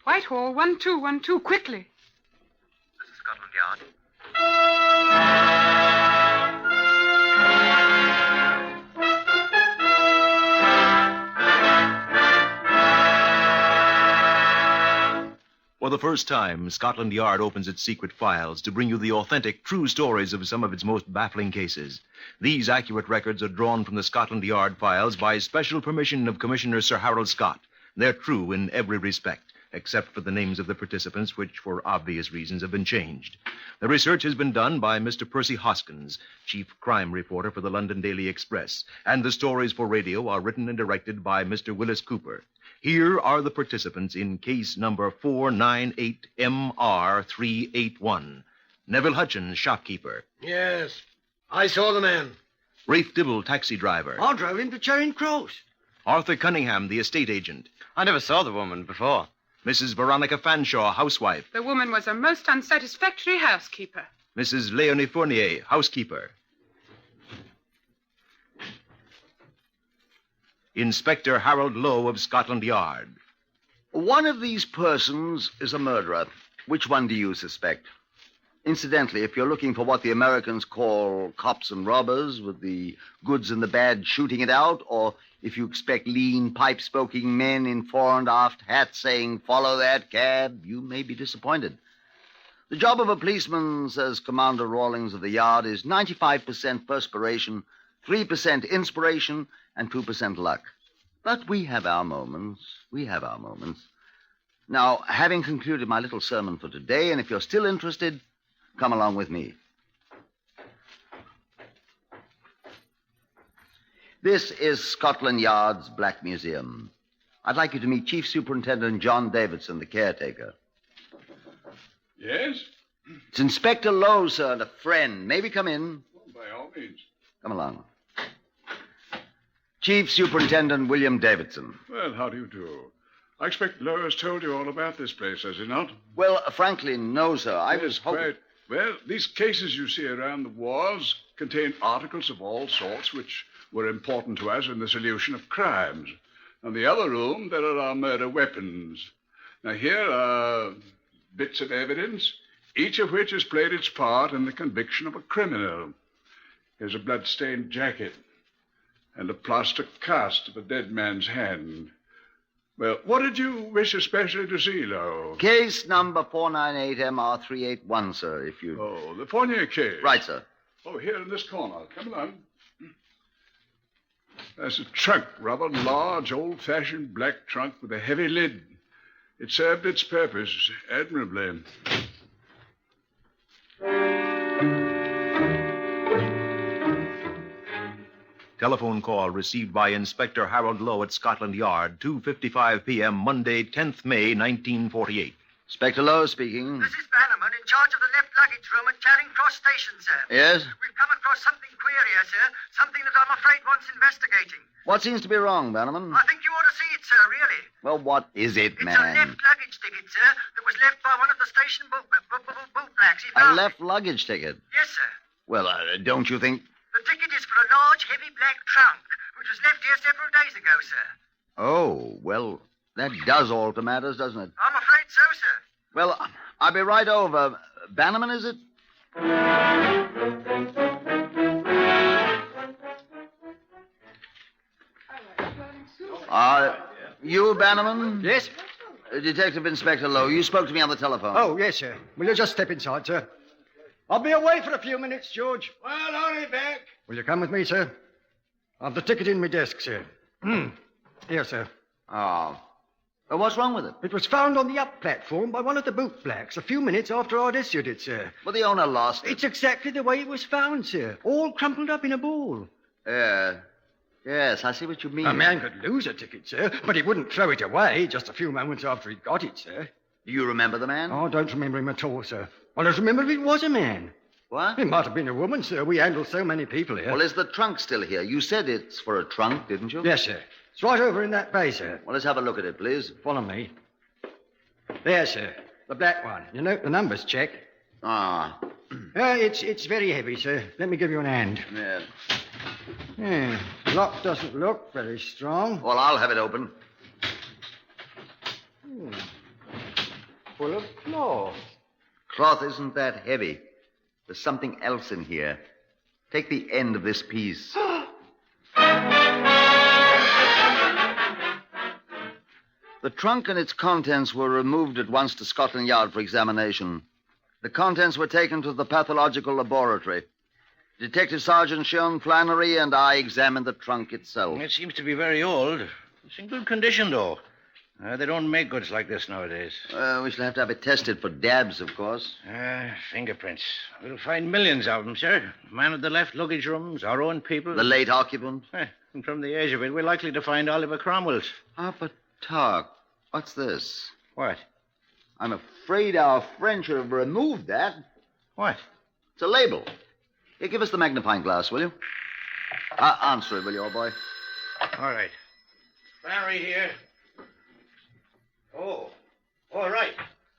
Whitehall, 1212, quickly. This is Scotland Yard. For the first time, Scotland Yard opens its secret files to bring you the authentic, true stories of some of its most baffling cases. These accurate records are drawn from the Scotland Yard files by special permission of Commissioner Sir Harold Scott. They're true in every respect, except for the names of the participants, which, for obvious reasons, have been changed. The research has been done by Mr. Percy Hoskins, chief crime reporter for the London Daily Express, and the stories for radio are written and directed by Mr. Wyllis Cooper. Here are the participants in case number 498MR381. Neville Hutchins, shopkeeper. Yes, I saw the man. Rafe Dibble, taxi driver. I drove him to Charing Cross. Arthur Cunningham, the estate agent. I never saw the woman before. Mrs. Veronica Fanshawe, housewife. The woman was a most unsatisfactory housekeeper. Mrs. Leonie Fornier, housekeeper. Inspector Harold Lowe of Scotland Yard. One of these persons is a murderer. Which one do you suspect? Incidentally, if you're looking for what the Americans call cops and robbers, with the goods and the bad shooting it out, or if you expect lean, pipe-smoking men in fore and aft hats saying, "Follow that cab," you may be disappointed. The job of a policeman, says Commander Rawlings of the Yard, is 95% perspiration, 3% inspiration, and 2% luck. But we have our moments. Now, having concluded my little sermon for today, and if you're still interested, come along with me. This is Scotland Yard's Black Museum. I'd like you to meet Chief Superintendent John Davison, the caretaker. Yes? It's Inspector Lowe, sir, and a friend. May we come in? Well, by all means. Come along. Chief Superintendent William Davidson. Well, how do you do? I expect Lowe has told you all about this place, has he not? Well, frankly, no, sir. I Yes, was hoping... quite. Well, these cases you see around the walls contain articles of all sorts which were important to us in the solution of crimes. In the other room, there are our murder weapons. Now, here are bits of evidence, each of which has played its part in the conviction of a criminal. Here's a blood-stained jacket and a plaster cast of a dead man's hand. Well, what did you wish especially to see, Lowe? Case number 498MR381, sir, if you... Oh, the Fornier case. Right, sir. Oh, here in this corner. Come along. That's a trunk, rather large, old-fashioned black trunk with a heavy lid. It served its purpose admirably. Telephone call received by Inspector Harold Lowe at Scotland Yard, 2:55 p.m., Monday, 10th May, 1948. Inspector Lowe speaking. This is Bannerman in charge of the left luggage room at Charing Cross Station, sir. Yes? We've come across something queer here, sir. Something that I'm afraid wants investigating. What seems to be wrong, Bannerman? I think you ought to see it, sir, really. Well, what is it, It's man? a left luggage ticket, sir, that was left by one of the station boot blacks. He A found left luggage ticket? Yes, sir. Well, don't you think... The ticket is for a large, heavy black trunk, which was left here several days ago, sir. Oh, well, that does alter matters, doesn't it? I'm afraid so, sir. Well, I'll be right over. Bannerman, is it? You, Bannerman? Yes? Detective Inspector Lowe, you spoke to me on the telephone. Oh, yes, sir. Will you just step inside, sir? I'll be away for a few minutes, George. Well, hurry back. Will you come with me, sir? I've the ticket in my desk, sir. Here, sir. Oh. Well, what's wrong with it? It was found on the up platform by one of the boot blacks a few minutes after I'd issued it, sir. Well, the owner lost it. It's exactly the way it was found, sir. All crumpled up in a ball. Yes, I see what you mean. A man could lose a ticket, sir, but he wouldn't throw it away just a few moments after he got it, sir. Do you remember the man? Oh, I don't remember him at all, sir. I just remember it was a man. What? It might have been a woman, sir. We handle so many people here. Well, is the trunk still here? You said it's for a trunk, didn't you? Yes, sir. It's right over in that bay, sir. Well, let's have a look at it, please. Follow me. There, sir. The black one. You note the numbers, check. Ah. It's very heavy, sir. Let me give you an hand. Yeah. Yeah. Lock doesn't look very strong. Well, I'll have it open. full of cloth. Cloth isn't that heavy. There's something else in here. Take the end of this piece. The trunk and its contents were removed at once to Scotland Yard for examination. The contents were taken to the pathological laboratory. Detective Sergeant Sean Flannery and I examined the trunk itself. It seems to be very old. It's in good condition, though. They don't make goods like this nowadays. We shall have to have it tested for dabs, of course. Fingerprints. We'll find millions of them, sir. Man at the left luggage rooms, our own people. The late occupant? And from the age of it, we're likely to find Oliver Cromwell's. But Talk, what's this? What? I'm afraid our friend should have removed that. What? It's a label. Here, give us the magnifying glass, will you? Answer it, will you, old boy? All right. Flannery here. Oh, all right.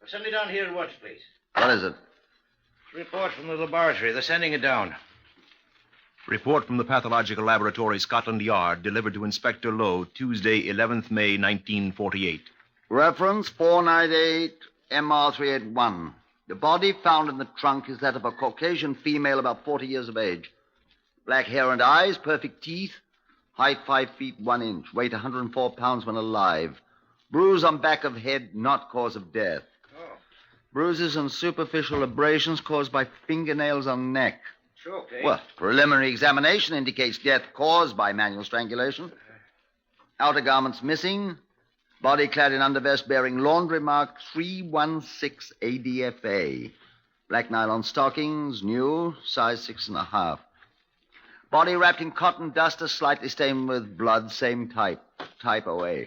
Send me down here at once, please. What is it? Report from the laboratory. They're sending it down. Report from the Pathological Laboratory, Scotland Yard, delivered to Inspector Lowe, Tuesday, 11th May, 1948. Reference 498 MR381. The body found in the trunk is that of a Caucasian female about 40 years of age. Black hair and eyes, perfect teeth, height 5 feet 1 inch, weight 104 pounds when alive. Bruise on back of head, not cause of death. Oh. Bruises and superficial abrasions caused by fingernails on neck. Choked, eh? Well, preliminary examination indicates death caused by manual strangulation. Outer garments missing. Body clad in undervest bearing laundry mark 316 ADFA. Black nylon stockings, new, size 6.5. Body wrapped in cotton duster, slightly stained with blood, same type OA,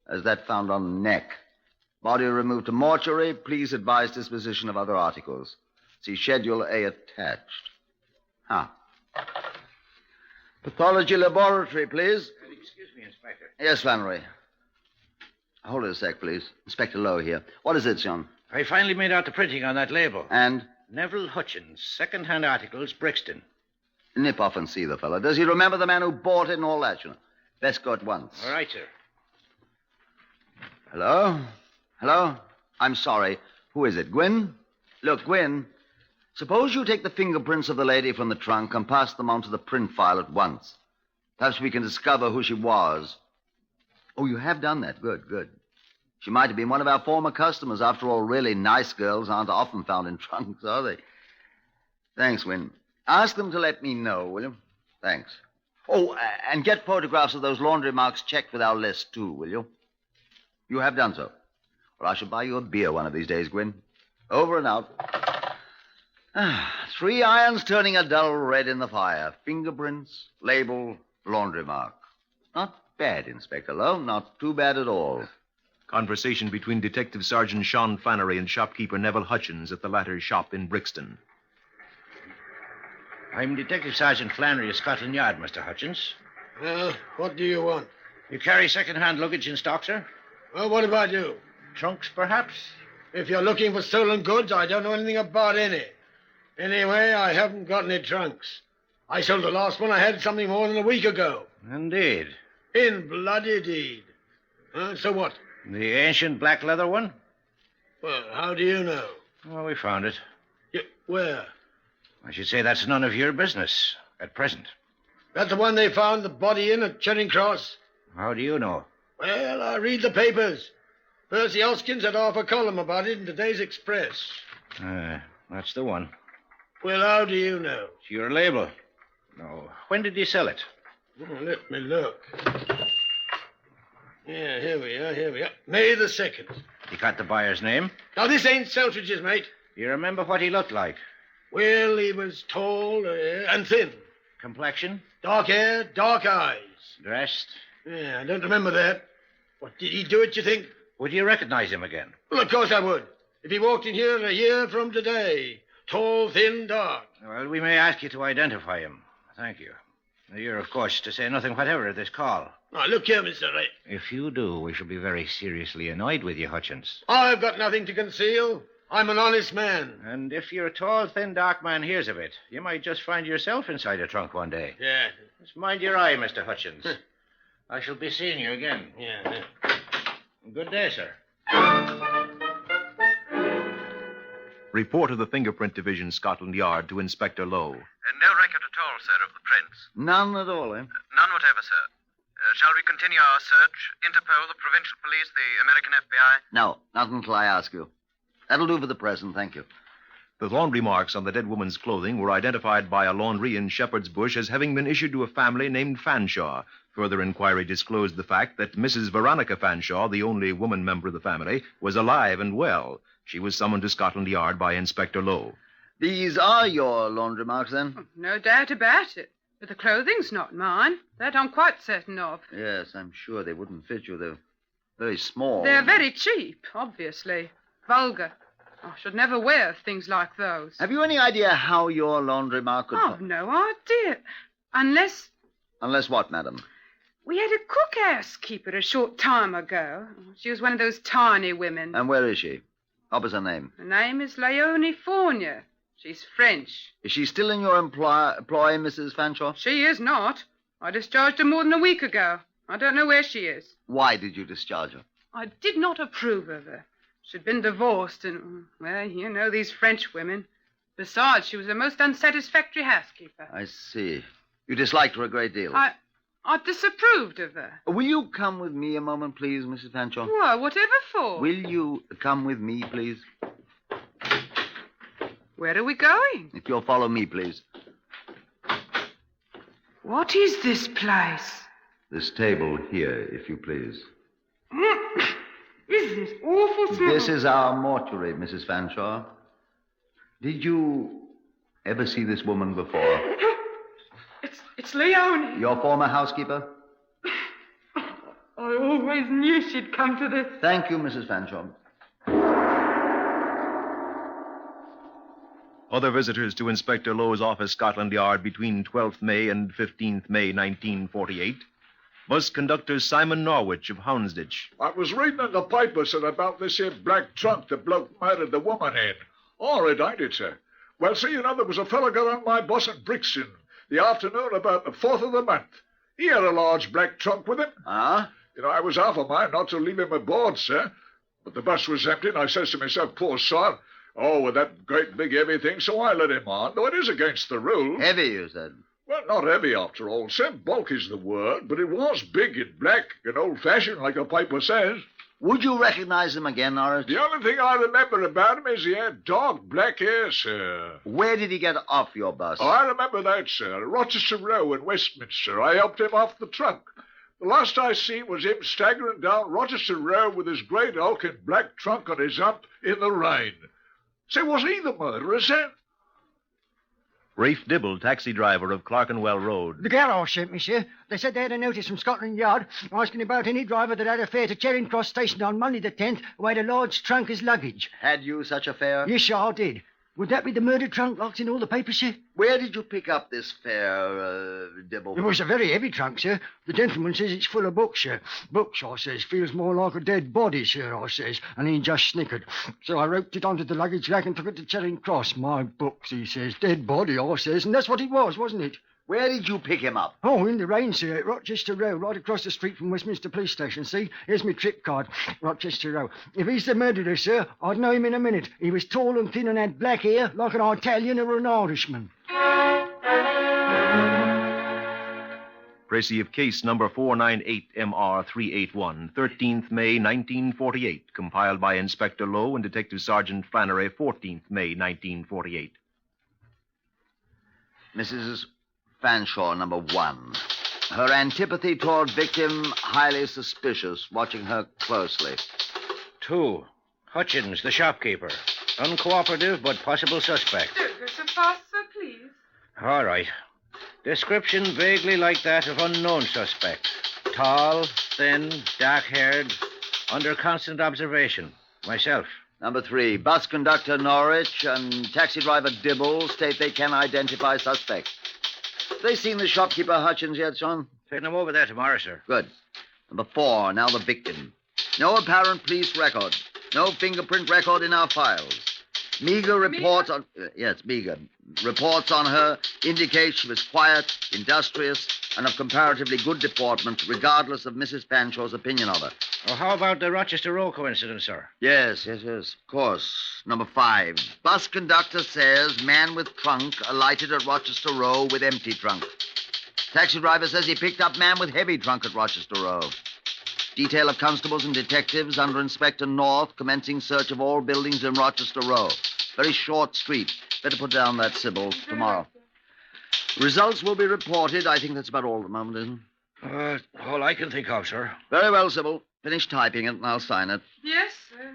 as that found on neck. Body removed to mortuary. Please advise disposition of other articles. See Schedule A attached. Pathology laboratory, please. Excuse me, Inspector. Yes, Flannery. Hold it a sec, please. Inspector Lowe here. What is it, John? I finally made out the printing on that label. And? Neville Hutchins, second-hand articles, Brixton. Nip off and see the fellow. Does he remember the man who bought it and all that, you know? Best go at once. All right, sir. Hello? Hello? I'm sorry. Who is it, Gwyn? Look, Gwyn, suppose you take the fingerprints of the lady from the trunk and pass them on to the print file at once. Perhaps we can discover who she was. Oh, you have done that. Good, good. She might have been one of our former customers. After all, really nice girls aren't often found in trunks, are they? Thanks, Wynne. Ask them to let me know, will you? Thanks. Oh, and get photographs of those laundry marks checked with our list, too, will you? You have done so. Well, I shall buy you a beer one of these days, Gwyn. Over and out. 3 irons turning a dull red in the fire. Fingerprints, label, laundry mark. Not bad, Inspector Lowe. Not too bad at all. Conversation between Detective Sergeant Sean Flannery and shopkeeper Neville Hutchins at the latter's shop in Brixton. I'm Detective Sergeant Flannery of Scotland Yard, Mr. Hutchins. Well, what do you want? You carry second-hand luggage in stock, sir? Well, what about you? Trunks, perhaps? If you're looking for stolen goods, I don't know anything about any. Anyway, I haven't got any trunks. I sold the last one I had something more than a week ago. Indeed. In bloody deed. So what? The ancient black leather one? Well, how do you know? Well, we found it. Where? I should say that's none of your business at present. That's the one they found the body in at Charing Cross? How do you know? Well, I read the papers. Percy Hoskins had half a column about it in today's Express. That's the one. Well, how do you know? It's your label. No. When did you sell it? Let me look. Yeah, here we are. May the 2nd. You got the buyer's name? Now, this ain't Selfridge's, mate. You remember what he looked like? Well, he was tall and thin. Complexion? Dark hair, dark eyes. Dressed? Yeah, I don't remember that. What, did he do it, you think? Would you recognize him again? Well, of course I would. If he walked in here a year from today. Tall, thin, dark. Well, we may ask you to identify him. Thank you. You're, of course, to say nothing whatever at this call. Now, look here, Mr. Ray. If you do, we shall be very seriously annoyed with you, Hutchins. I've got nothing to conceal. I'm an honest man. And if your tall, thin, dark man hears of it, you might just find yourself inside a trunk one day. Yeah. Just mind your eye, Mr. Hutchins. I shall be seeing you again. Yeah. Good day, sir. Report of the Fingerprint Division, Scotland Yard, to Inspector Lowe. No record at all, sir, of the prints. None at all, eh? None whatever, sir. Shall we continue our search? Interpol, the provincial police, the American FBI? No, not until I ask you. That'll do for the present, thank you. The laundry marks on the dead woman's clothing were identified by a laundry in Shepherd's Bush as having been issued to a family named Fanshawe. Further inquiry disclosed the fact that Mrs. Veronica Fanshawe, the only woman member of the family, was alive and well. She was summoned to Scotland Yard by Inspector Lowe. These are your laundry marks, then? Oh, no doubt about it. But the clothing's not mine. That I'm quite certain of. Yes, I'm sure they wouldn't fit you. They're very small. They're very cheap, obviously. Vulgar. I should never wear things like those. Have you any idea how your laundry mark could... I've no idea. Unless... Unless what, madam? We had a cook housekeeper a short time ago. She was one of those tiny women. And where is she? What was her name? Her name is Leonie Fornier. She's French. Is she still in your employ, Mrs. Fanshawe? She is not. I discharged her more than a week ago. I don't know where she is. Why did you discharge her? I did not approve of her. She'd been divorced and, well, you know these French women. Besides, she was a most unsatisfactory housekeeper. I see. You disliked her a great deal. I disapproved of her. Will you come with me a moment, please, Mrs. Fanshawe? Well, whatever for? Will you come with me, please? Where are we going? If you'll follow me, please. What is this place? This table here, if you please. Is this awful smell? This is our mortuary, Mrs. Fanshawe. Did you ever see this woman before? It's Leonie. Your former housekeeper? I always knew she'd come to this. Thank you, Mrs. Fanshawe. Other visitors to Inspector Lowe's office, Scotland Yard, between 12th May and 15th May 1948, bus conductor Simon Norwich of Houndsditch. I was reading in the paper, sir, about this here black trunk the bloke murdered the woman in. All right, ain't it, sir? Well, see, you know, there was a fellow got on my bus at Brixton the afternoon about the 4th of the month. He had a large black trunk with him. Ah? You know, I was half a mind not to leave him aboard, sir. But the bus was empty, and I says to myself, poor sod, with that great big heavy thing, so I let him on, though it is against the rules. Heavy, you said? Well, not heavy after all, sir. Bulk is the word, but it was big and black and old-fashioned, like the paper says. Would you recognize him again, Norris? The only thing I remember about him is he had dark black hair, sir. Where did he get off your bus? Oh, I remember that, sir. Rochester Row in Westminster. I helped him off the trunk. The last I seen was him staggering down Rochester Row with his great hulking black trunk on his hump in the rain. Say, was he the murderer, sir? Rafe Dibble, taxi driver of Clerkenwell Road. The garage sent me, sir. They said they had a notice from Scotland Yard asking about any driver that had a fare to Charing Cross Station on Monday the 10th who had a large trunk as luggage. Had you such a fare? Yes, sir, I did. Would that be the murder trunk locked in all the papers, sir? Where did you pick up this fare, Dibble? It was a very heavy trunk, sir. The gentleman says it's full of books, sir. Books, I says, feels more like a dead body, sir, I says. And he just snickered. So I roped it onto the luggage rack and took it to Charing Cross. My books, he says. Dead body, I says. And that's what it was, wasn't it? Where did you pick him up? Oh, in the rain, sir, at Rochester Row, right across the street from Westminster Police Station. See, here's my trip card, Rochester Row. If he's the murderer, sir, I'd know him in a minute. He was tall and thin and had black hair, like an Italian or an Irishman. Précis of case number 498MR381, 13th May 1948, compiled by Inspector Lowe and Detective Sergeant Flannery, 14th May 1948. Mrs. Fanshawe, number 1. Her antipathy toward victim, highly suspicious, watching her closely. 2. Hutchins, the shopkeeper. Uncooperative, but possible suspect. Don't go so fast, sir, please. All right. Description vaguely like that of unknown suspect. Tall, thin, dark-haired, under constant observation. Myself. Number 3, bus conductor Norwich and taxi driver Dibble state they can identify suspect. They seen the shopkeeper Hutchins yet, son? Taking them over there tomorrow, sir. Good. Number 4, now the victim. No apparent police record. No fingerprint record in our files. Meager reports on... yes, meager. Reports on her indicate she was quiet, industrious, and of comparatively good deportment, regardless of Mrs. Fanshawe's opinion of her. Oh, how about the Rochester Row coincidence, sir? Yes. Of course. Number 5. Bus conductor says man with trunk alighted at Rochester Row with empty trunk. Taxi driver says he picked up man with heavy trunk at Rochester Row. Detail of constables and detectives under Inspector North commencing search of all buildings in Rochester Row. Very short street. Better put down that, Sybil, tomorrow. Results will be reported. I think that's about all at the moment, isn't it? All I can think of, sir. Very well, Sybil. Finish typing it and I'll sign it. Yes, sir.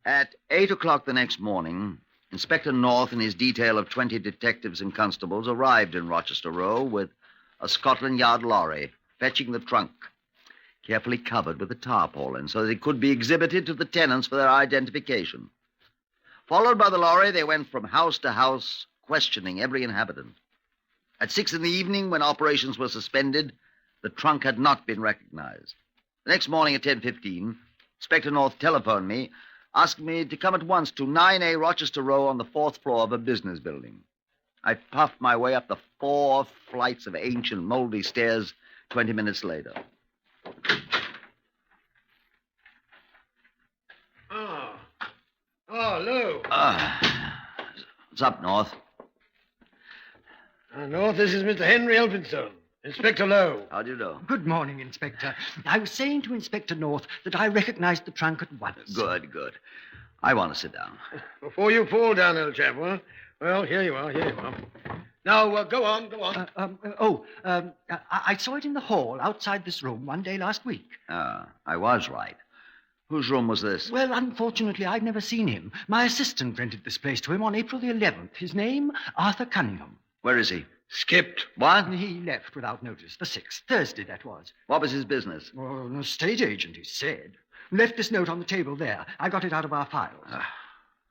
At 8 o'clock the next morning, Inspector North and his detail of 20 detectives and constables arrived in Rochester Row with a Scotland Yard lorry fetching the trunk, carefully covered with a tarpaulin so that it could be exhibited to the tenants for their identification. Followed by the lorry, they went from house to house, questioning every inhabitant. At 6 in the evening, when operations were suspended, the trunk had not been recognized. The next morning at 10:15, Inspector North telephoned me, asking me to come at once to 9A Rochester Row on the 4th floor of a business building. I puffed my way up the 4 flights of ancient, moldy stairs 20 minutes later. Lou. What's up, North? North, this is Mr. Henry Elphinstone. Inspector Lowe. How do you do? Good morning, Inspector. I was saying to Inspector North that I recognized the trunk at once. Good. I want to sit down. Before you fall down, old chap, huh? Well, here you are. Now, go on. I saw it in the hall outside this room one day last week. I was right. Whose room was this? Well, unfortunately, I've never seen him. My assistant rented this place to him on April the 11th. His name, Arthur Cunningham. Where is he? Skipped. What? He left without notice. The 6th, Thursday, that was. What was his business? Well, an estate agent, he said. Left this note on the table there. I got it out of our files.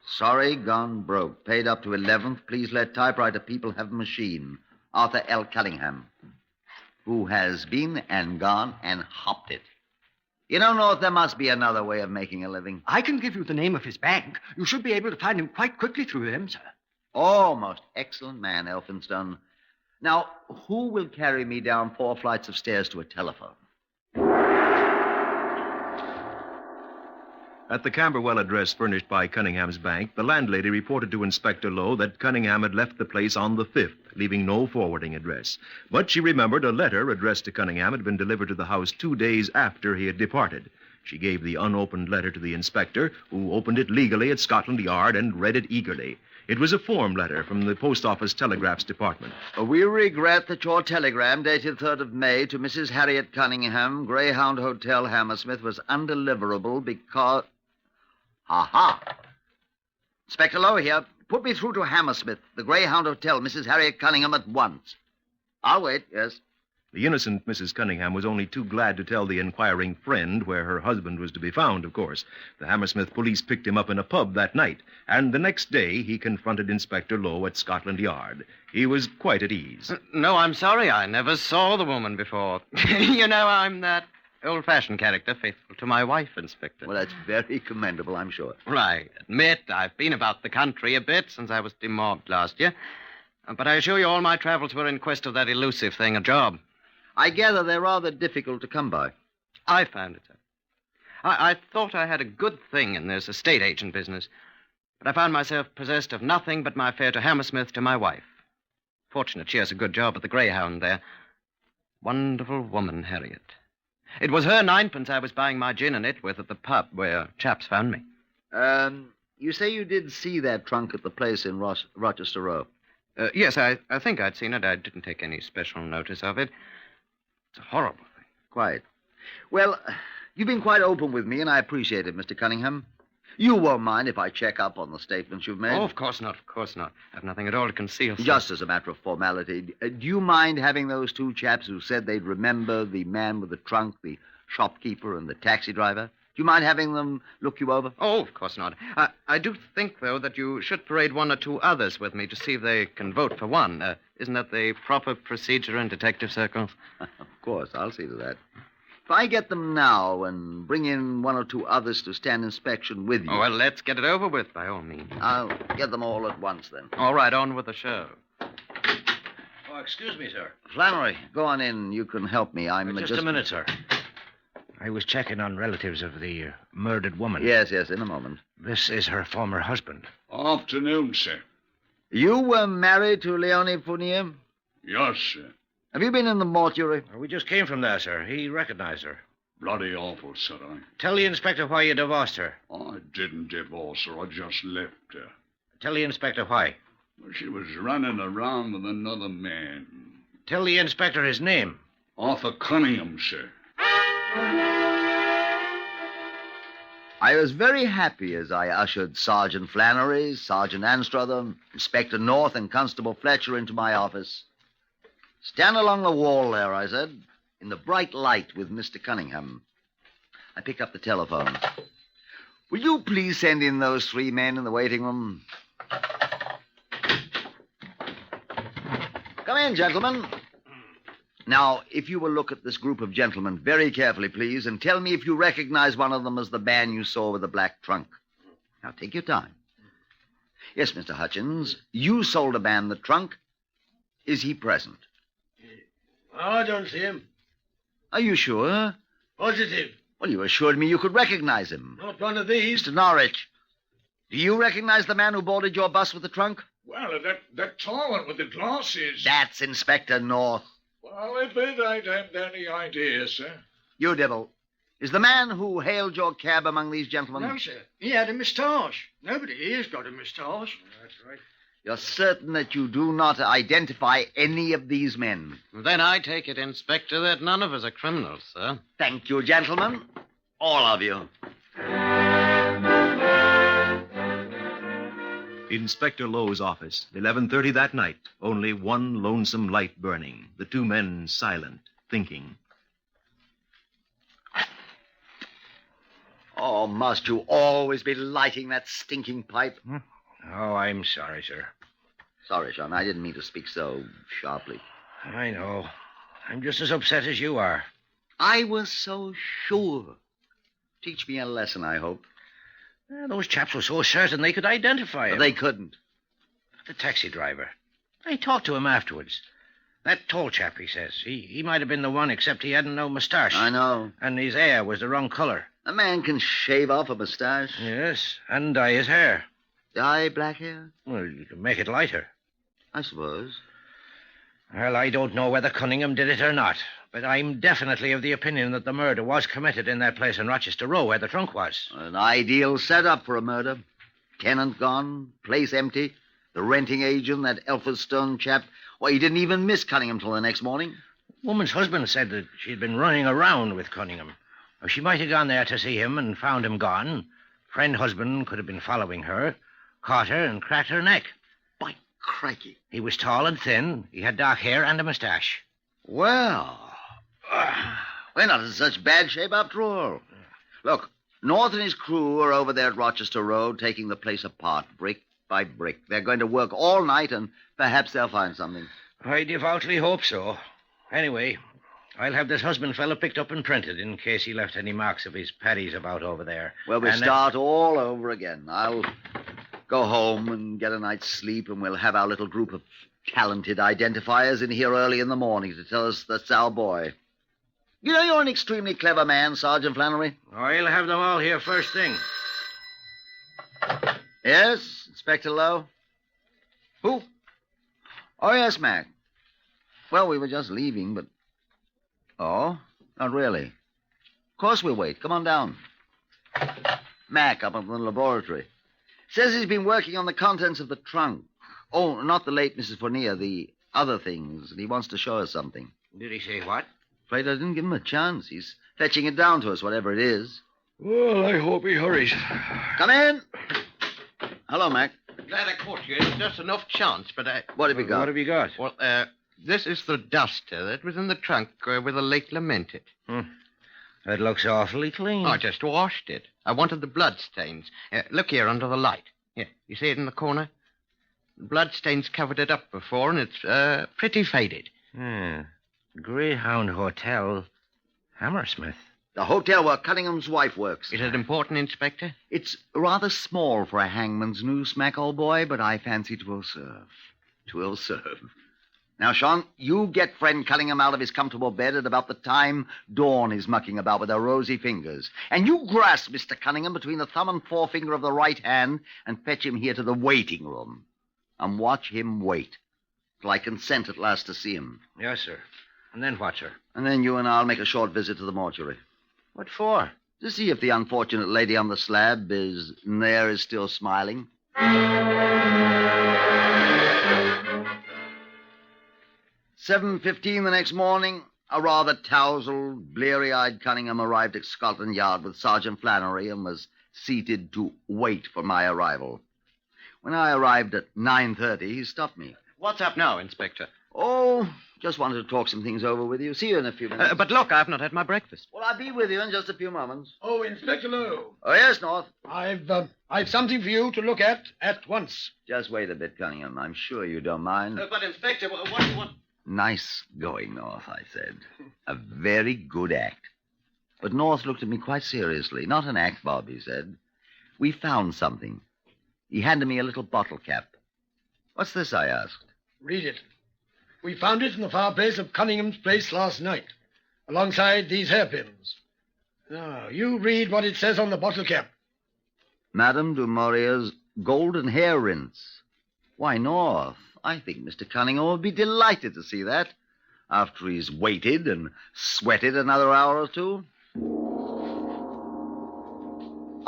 Sorry, gone broke. Paid up to 11th. Please let typewriter people have a machine. Arthur L. Cunningham, who has been and gone and hopped it. You don't know if there must be another way of making a living. I can give you the name of his bank. You should be able to find him quite quickly through them, sir. Oh, most excellent man, Elphinstone. Now, who will carry me down 4 flights of stairs to a telephone? At the Camberwell address furnished by Cunningham's bank, the landlady reported to Inspector Lowe that Cunningham had left the place on the 5th, leaving no forwarding address. But she remembered a letter addressed to Cunningham had been delivered to the house 2 days after he had departed. She gave the unopened letter to the inspector, who opened it legally at Scotland Yard and read it eagerly. It was a form letter from the Post Office Telegraphs Department. We regret that your telegram dated 3rd of May to Mrs. Harriet Cunningham, Greyhound Hotel, Hammersmith, was undeliverable because... Ha! Inspector Lowe here. Put me through to Hammersmith, the Greyhound Hotel, Mrs. Harriet Cunningham at once. I'll wait, yes. The innocent Mrs. Cunningham was only too glad to tell the inquiring friend where her husband was to be found, of course. The Hammersmith police picked him up in a pub that night, and the next day he confronted Inspector Lowe at Scotland Yard. He was quite at ease. No, I'm sorry. I never saw the woman before. You know, I'm that old-fashioned character, faithful to my wife, Inspector. Well, that's very commendable, I'm sure. Right. Admit I've been about the country a bit since I was demobbed last year. But I assure you all my travels were in quest of that elusive thing, a job. I gather they're rather difficult to come by. I found it, sir. I thought I had a good thing in this estate agent business, but I found myself possessed of nothing but my fare to Hammersmith to my wife. Fortunate she has a good job at the Greyhound there. Wonderful woman, Harriet. It was her 9pence I was buying my gin and it with at the pub where chaps found me. You say you did see that trunk at the place in Rochester Row? Yes, I think I'd seen it. I didn't take any special notice of it. It's a horrible thing. Quite. Well, you've been quite open with me, and I appreciate it, Mr. Cunningham. You won't mind if I check up on the statements you've made? Oh, of course not, I've nothing at all to conceal, sir. Just as a matter of formality, do you mind having those 2 chaps who said they'd remember the man with the trunk, the shopkeeper, and the taxi driver? Do you mind having them look you over? Oh, of course not. I do think, though, that you should parade 1 or 2 others with me to see if they can vote for one. Isn't that the proper procedure in detective circles? Of course, I'll see to that. If I get them now and bring in 1 or 2 others to stand inspection with you... Oh, well, let's get it over with, by all means. I'll get them all at once, then. All right, on with the show. Oh, excuse me, sir. Flannery, go on in. You can help me. I'm Just a minute, sir. I was checking on relatives of the murdered woman. Yes, in a moment. This is her former husband. Afternoon, sir. You were married to Leonie Fornier? Yes, sir. Have you been in the mortuary? We just came from there, sir. He recognized her. Bloody awful, sir. Tell the inspector why you divorced her. I didn't divorce her. I just left her. Tell the inspector why. She was running around with another man. Tell the inspector his name. Arthur Cunningham, sir. I was very happy as I ushered Sergeant Flannery, Sergeant Anstruther, Inspector North, and Constable Fletcher into my office. Stand along the wall there, I said, in the bright light with Mr. Cunningham. I picked up the telephone. Will you please send in those 3 men in the waiting room? Come in, gentlemen. Now, if you will look at this group of gentlemen very carefully, please, and tell me if you recognize one of them as the man you saw with the black trunk. Now, take your time. Yes, Mr. Hutchins, you sold a man the trunk. Is he present? I don't see him. Are you sure? Positive. Well, you assured me you could recognize him. Not one of these. Mr. Norwich, do you recognize the man who boarded your bus with the trunk? Well, that tall one with the glasses. That's Inspector North. Well, if it ain't had any idea, sir. You devil. Is the man who hailed your cab among these gentlemen? No, sir. He had a moustache. Nobody here's got a moustache. That's right. You're certain that you do not identify any of these men? Then I take it, Inspector, that none of us are criminals, sir. Thank you, gentlemen. All of you. Inspector Lowe's office, 11:30 that night. Only one lonesome light burning. The 2 men silent, thinking. Oh, must you always be lighting that stinking pipe? Oh, I'm sorry, sir. Sorry, Sean. I didn't mean to speak so sharply. I know. I'm just as upset as you are. I was so sure. Teach me a lesson, I hope. Those chaps were so certain they could identify him. But they couldn't. The taxi driver. I talked to him afterwards. That tall chap, he says. He might have been the one, except he hadn't no moustache. I know. And his hair was the wrong color. A man can shave off a moustache. Yes, and dye his hair. Dye black hair? Well, you can make it lighter. I suppose. Well, I don't know whether Cunningham did it or not, but I'm definitely of the opinion that the murder was committed in that place in Rochester Row where the trunk was. An ideal setup for a murder. Tenant gone, place empty, the renting agent, that Elphinstone chap. Well, he didn't even miss Cunningham till the next morning. Woman's husband said that she'd been running around with Cunningham. Or she might have gone there to see him and found him gone. Friend husband could have been following her, caught her and cracked her neck. By crikey. He was tall and thin. He had dark hair and a moustache. Well, we're not in such bad shape after all. Look, North and his crew are over there at Rochester Road taking the place apart, brick by brick. They're going to work all night, and perhaps they'll find something. I devoutly hope so. Anyway, I'll have this husband fella picked up and printed in case he left any marks of his paddies about over there. Well, we'll start all over again. I'll go home and get a night's sleep, and we'll have our little group of talented identifiers in here early in the morning to tell us that's our boy. You know, you're an extremely clever man, Sergeant Flannery. I'll have them all here first thing. Yes, Inspector Lowe? Who? Oh, yes, Mac. Well, we were just leaving, but... Oh, not really. Of course we'll wait. Come on down. Mac up in the laboratory. Says he's been working on the contents of the trunk. Oh, not the late Mrs. Fornier, the other things, and he wants to show us something. Did he say what? Afraid I didn't give him a chance. He's fetching it down to us, whatever it is. Well, I hope he hurries. Come in. Hello, Mac. Glad I caught you. It's just enough chance, but What have you got? What have you got? Well, this is the duster that was in the trunk where the late lamented. That looks awfully clean. I just washed it. I wanted the blood stains. Look here under the light. Here, you see it in the corner? The blood stains covered it up before, and it's pretty faded. Greyhound Hotel, Hammersmith. The hotel where Cunningham's wife works. Is it important, Inspector? It's rather small for a hangman's noose, Mac, old boy, but I fancy 'twill serve. 'Twill serve. Now, Sean, you get friend Cunningham out of his comfortable bed at about the time Dawn is mucking about with her rosy fingers. And you grasp Mr. Cunningham between the thumb and forefinger of the right hand and fetch him here to the waiting room. And watch him wait till I consent at last to see him. Yes, sir. And then what, sir? And then you and I'll make a short visit to the mortuary. What for? To see if the unfortunate lady on the slab is still smiling. 7:15 the next morning, a rather tousled, bleary-eyed Cunningham arrived at Scotland Yard with Sergeant Flannery and was seated to wait for my arrival. When I arrived at 9:30, he stopped me. What's up now, Inspector? Oh, just wanted to talk some things over with you. See you in a few minutes. But look, I've not had my breakfast. Well, I'll be with you in just a few moments. Oh, Inspector Lowe. Oh, yes, North. I've something for you to look at once. Just wait a bit, Cunningham. I'm sure you don't mind. But, Inspector, what... Nice going, North, I said. A very good act. But North looked at me quite seriously. Not an act, Bob, he said. We found something. He handed me a little bottle cap. What's this, I asked. Read it. We found it in the fireplace of Cunningham's place last night, alongside these hairpins. Now, you read what it says on the bottle cap. Madame du Maurier's golden hair rinse. Why, North, I think Mr. Cunningham will be delighted to see that, after he's waited and sweated another hour or two.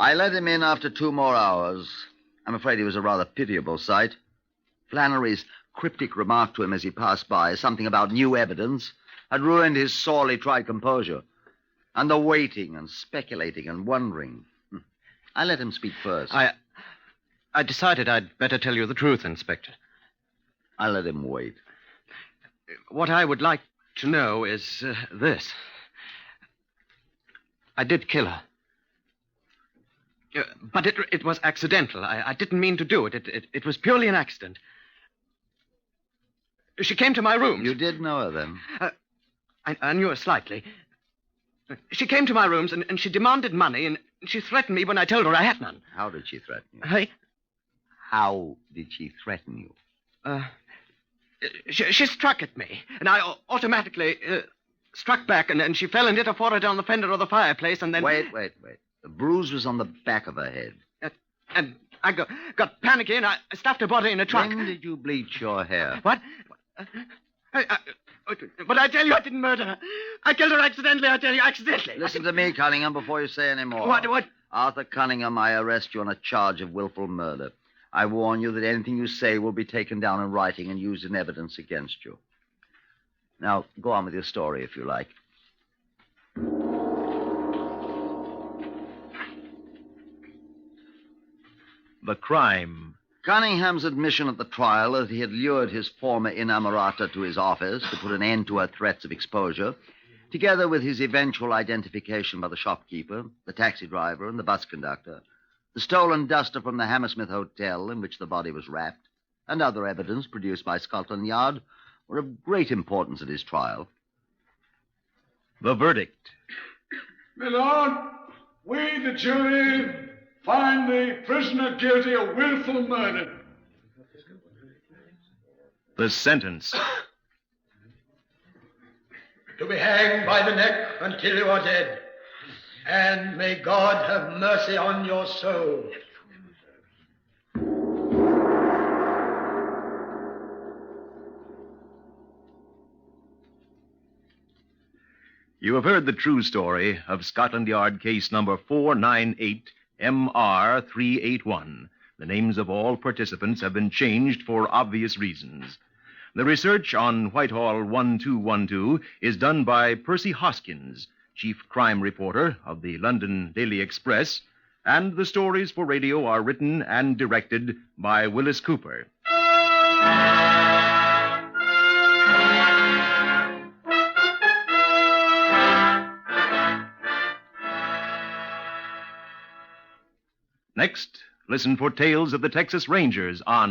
I let him in after 2 more hours. I'm afraid he was a rather pitiable sight. Flannery's cryptic remark to him as he passed by, something about new evidence, had ruined his sorely tried composure. And the waiting and speculating and wondering. I let him speak first. I decided I'd better tell you the truth, Inspector. I let him wait. What I would like to know is this. I did kill her. But it was accidental. I didn't mean to do it. It was purely an accident. She came to my rooms. You did know her, then? I knew her slightly. She came to my rooms, and she demanded money, and she threatened me when I told her I had none. How did she threaten you? How did she threaten you? She struck at me, and I automatically struck back, and she fell and hit her forehead on the fender of the fireplace, and then... Wait. The bruise was on the back of her head. And I got panicky, and I stuffed her body in a trunk. When did you bleach your hair? What? But I tell you, I didn't murder her. I killed her accidentally, I tell you, accidentally. Listen to me, Cunningham, before you say any more. What? Arthur Cunningham, I arrest you on a charge of willful murder. I warn you that anything you say will be taken down in writing and used in evidence against you. Now, go on with your story, if you like. The crime. Cunningham's admission at the trial that he had lured his former inamorata to his office to put an end to her threats of exposure, together with his eventual identification by the shopkeeper, the taxi driver, and the bus conductor, the stolen duster from the Hammersmith Hotel in which the body was wrapped, and other evidence produced by Scotland Yard, were of great importance at his trial. The verdict. My lord, we, the jury, find the prisoner guilty of willful murder. The sentence. To be hanged by the neck until you are dead. And may God have mercy on your soul. You have heard the true story of Scotland Yard case number 498 MR381. The names of all participants have been changed for obvious reasons. The research on Whitehall 1212 is done by Percy Hoskins, chief crime reporter of the London Daily Express, and the stories for radio are written and directed by Wyllis Cooper. Next, listen for tales of the Texas Rangers on